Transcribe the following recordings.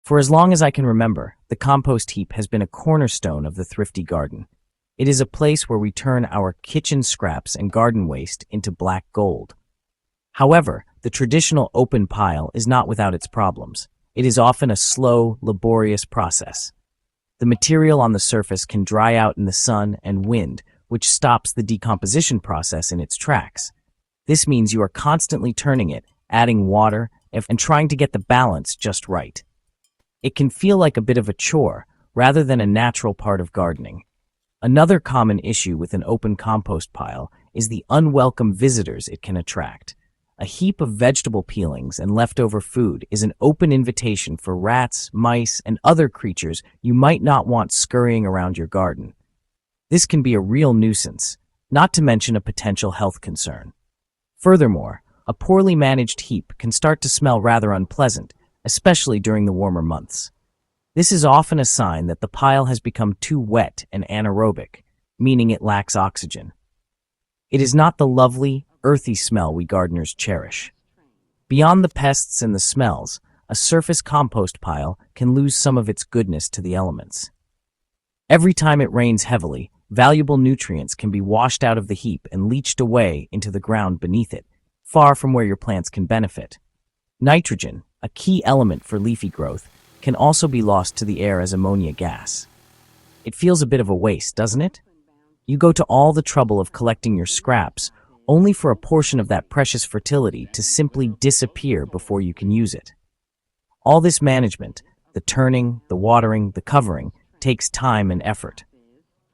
For as long as I can remember, the compost heap has been a cornerstone of the thrifty garden. It is a place where we turn our kitchen scraps and garden waste into black gold. However, the traditional open pile is not without its problems. It is often a slow, laborious process. The material on the surface can dry out in the sun and wind, which stops the decomposition process in its tracks. This means you are constantly turning it, adding water, and trying to get the balance just right. It can feel like a bit of a chore, rather than a natural part of gardening. Another common issue with an open compost pile is the unwelcome visitors it can attract. A heap of vegetable peelings and leftover food is an open invitation for rats, mice, and other creatures you might not want scurrying around your garden. This can be a real nuisance, not to mention a potential health concern. Furthermore, a poorly managed heap can start to smell rather unpleasant, especially during the warmer months. This is often a sign that the pile has become too wet and anaerobic, meaning it lacks oxygen. It is not the lovely, earthy smell we gardeners cherish. Beyond the pests and the smells, a surface compost pile can lose some of its goodness to the elements. Every time it rains heavily, valuable nutrients can be washed out of the heap and leached away into the ground beneath it, far from where your plants can benefit. Nitrogen, a key element for leafy growth, can also be lost to the air as ammonia gas. It feels a bit of a waste, doesn't it? You go to all the trouble of collecting your scraps, only for a portion of that precious fertility to simply disappear before you can use it. All this management, the turning, the watering, the covering, takes time and effort.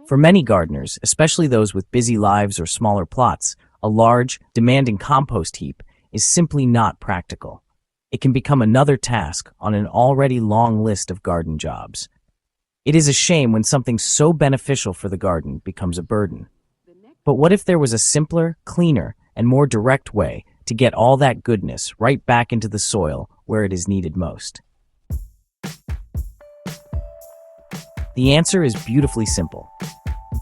For many gardeners, especially those with busy lives or smaller plots, a large, demanding compost heap is simply not practical. It can become another task on an already long list of garden jobs. It is a shame when something so beneficial for the garden becomes a burden. But what if there was a simpler, cleaner, and more direct way to get all that goodness right back into the soil where it is needed most? The answer is beautifully simple.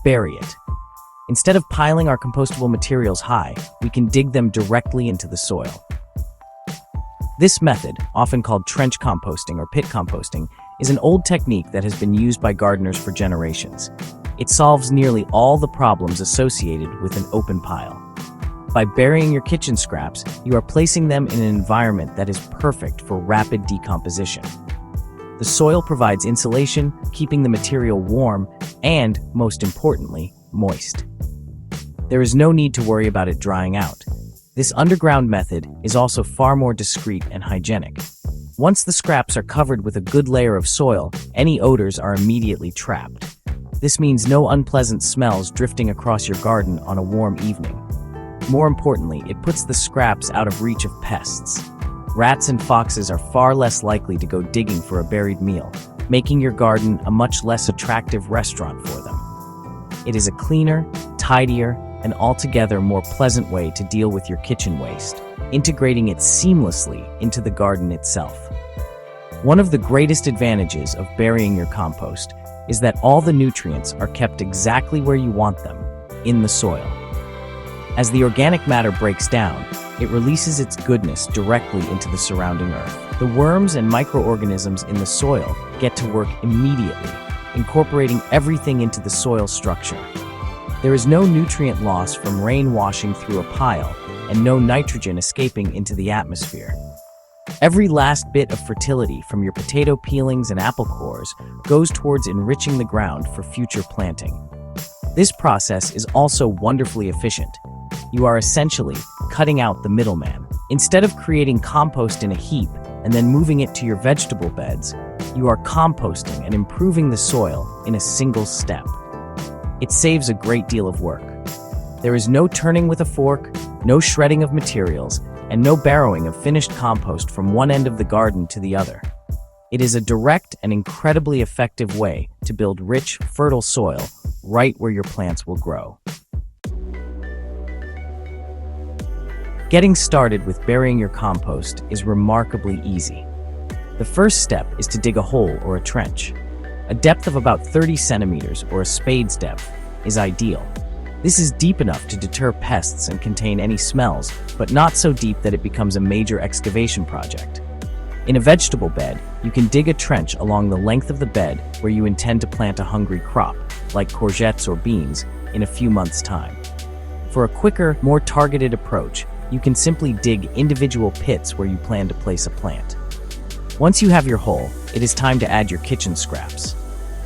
Bury it. Instead of piling our compostable materials high, we can dig them directly into the soil. This method, often called trench composting or pit composting, is an old technique that has been used by gardeners for generations. It solves nearly all the problems associated with an open pile. By burying your kitchen scraps, you are placing them in an environment that is perfect for rapid decomposition. The soil provides insulation, keeping the material warm and, most importantly, moist. There is no need to worry about it drying out. This underground method is also far more discreet and hygienic. Once the scraps are covered with a good layer of soil, any odors are immediately trapped. This means no unpleasant smells drifting across your garden on a warm evening. More importantly, it puts the scraps out of reach of pests. Rats and foxes are far less likely to go digging for a buried meal, making your garden a much less attractive restaurant for them. It is a cleaner, tidier, and altogether more pleasant way to deal with your kitchen waste, integrating it seamlessly into the garden itself. One of the greatest advantages of burying your compost is that all the nutrients are kept exactly where you want them, in the soil. As the organic matter breaks down, it releases its goodness directly into the surrounding earth. The worms and microorganisms in the soil get to work immediately, incorporating everything into the soil structure. There is no nutrient loss from rain washing through a pile, and no nitrogen escaping into the atmosphere. Every last bit of fertility from your potato peelings and apple cores goes towards enriching the ground for future planting. This process is also wonderfully efficient. You are essentially cutting out the middleman. Instead of creating compost in a heap and then moving it to your vegetable beds, you are composting and improving the soil in a single step. It saves a great deal of work. There is no turning with a fork, no shredding of materials, and no barrowing of finished compost from one end of the garden to the other. It is a direct and incredibly effective way to build rich, fertile soil right where your plants will grow. Getting started with burying your compost is remarkably easy. The first step is to dig a hole or a trench. A depth of about 30 centimeters or a spade's depth is ideal. This is deep enough to deter pests and contain any smells, but not so deep that it becomes a major excavation project. In a vegetable bed, you can dig a trench along the length of the bed where you intend to plant a hungry crop, like courgettes or beans, in a few months' time. For a quicker, more targeted approach, you can simply dig individual pits where you plan to place a plant. Once you have your hole, it is time to add your kitchen scraps.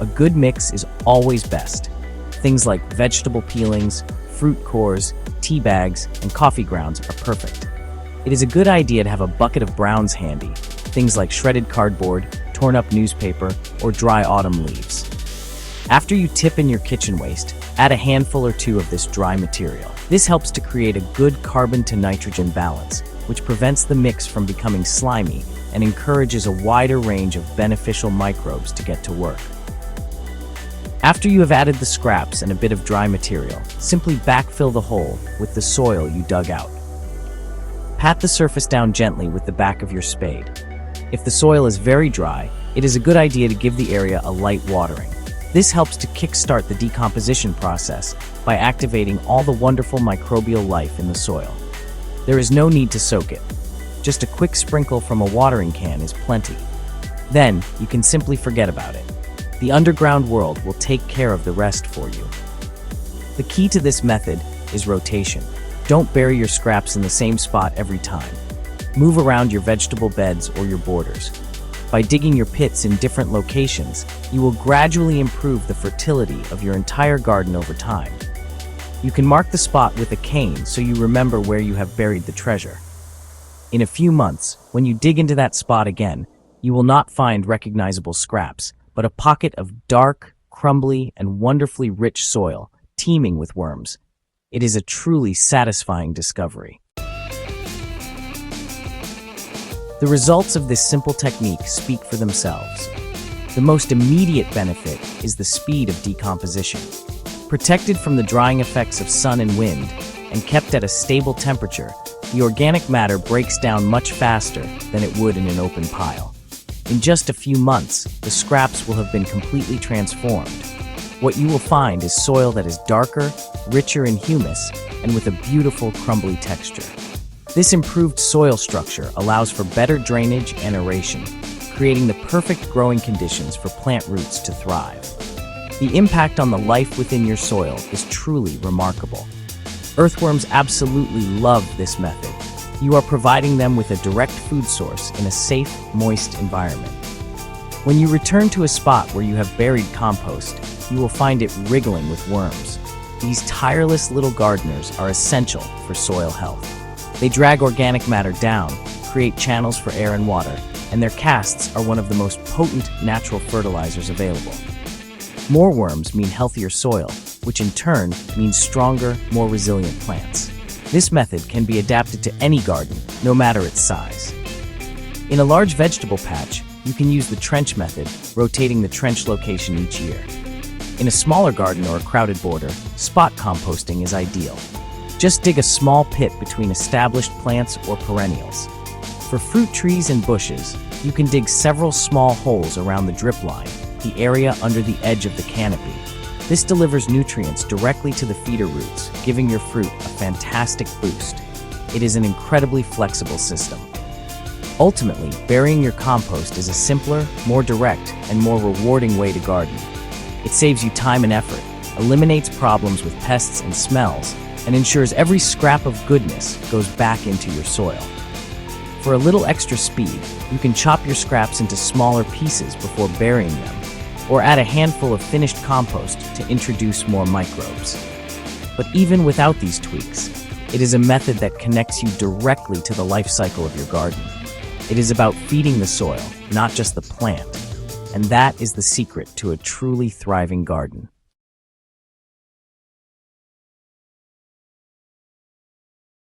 A good mix is always best. Things like vegetable peelings, fruit cores, tea bags, and coffee grounds are perfect. It is a good idea to have a bucket of browns handy, things like shredded cardboard, torn up newspaper, or dry autumn leaves. After you tip in your kitchen waste, add a handful or two of this dry material. This helps to create a good carbon to nitrogen balance, which prevents the mix from becoming slimy and encourages a wider range of beneficial microbes to get to work. After you have added the scraps and a bit of dry material, simply backfill the hole with the soil you dug out. Pat the surface down gently with the back of your spade. If the soil is very dry, it is a good idea to give the area a light watering. This helps to kickstart the decomposition process by activating all the wonderful microbial life in the soil. There is no need to soak it. Just a quick sprinkle from a watering can is plenty. Then, you can simply forget about it. The underground world will take care of the rest for you. The key to this method is rotation. Don't bury your scraps in the same spot every time. Move around your vegetable beds or your borders. By digging your pits in different locations, you will gradually improve the fertility of your entire garden over time. You can mark the spot with a cane so you remember where you have buried the treasure. In a few months, when you dig into that spot again, you will not find recognizable scraps, but a pocket of dark, crumbly, and wonderfully rich soil, teeming with worms. It is a truly satisfying discovery. The results of this simple technique speak for themselves. The most immediate benefit is the speed of decomposition. Protected from the drying effects of sun and wind, and kept at a stable temperature, the organic matter breaks down much faster than it would in an open pile. In just a few months, the scraps will have been completely transformed. What you will find is soil that is darker, richer in humus, and with a beautiful crumbly texture. This improved soil structure allows for better drainage and aeration, creating the perfect growing conditions for plant roots to thrive. The impact on the life within your soil is truly remarkable. Earthworms absolutely love this method. You are providing them with a direct food source in a safe, moist environment. When you return to a spot where you have buried compost, you will find it wriggling with worms. These tireless little gardeners are essential for soil health. They drag organic matter down, create channels for air and water, and their casts are one of the most potent natural fertilizers available. More worms mean healthier soil, which in turn means stronger, more resilient plants. This method can be adapted to any garden, no matter its size. In a large vegetable patch, you can use the trench method, rotating the trench location each year. In a smaller garden or a crowded border, spot composting is ideal. Just dig a small pit between established plants or perennials. For fruit trees and bushes, you can dig several small holes around the drip line, the area under the edge of the canopy. This delivers nutrients directly to the feeder roots, giving your fruit a fantastic boost. It is an incredibly flexible system. Ultimately, burying your compost is a simpler, more direct, and more rewarding way to garden. It saves you time and effort, eliminates problems with pests and smells, and ensures every scrap of goodness goes back into your soil. For a little extra speed, you can chop your scraps into smaller pieces before burying them, or add a handful of finished compost to introduce more microbes. But even without these tweaks, it is a method that connects you directly to the life cycle of your garden. It is about feeding the soil, not just the plant, and that is the secret to a truly thriving garden.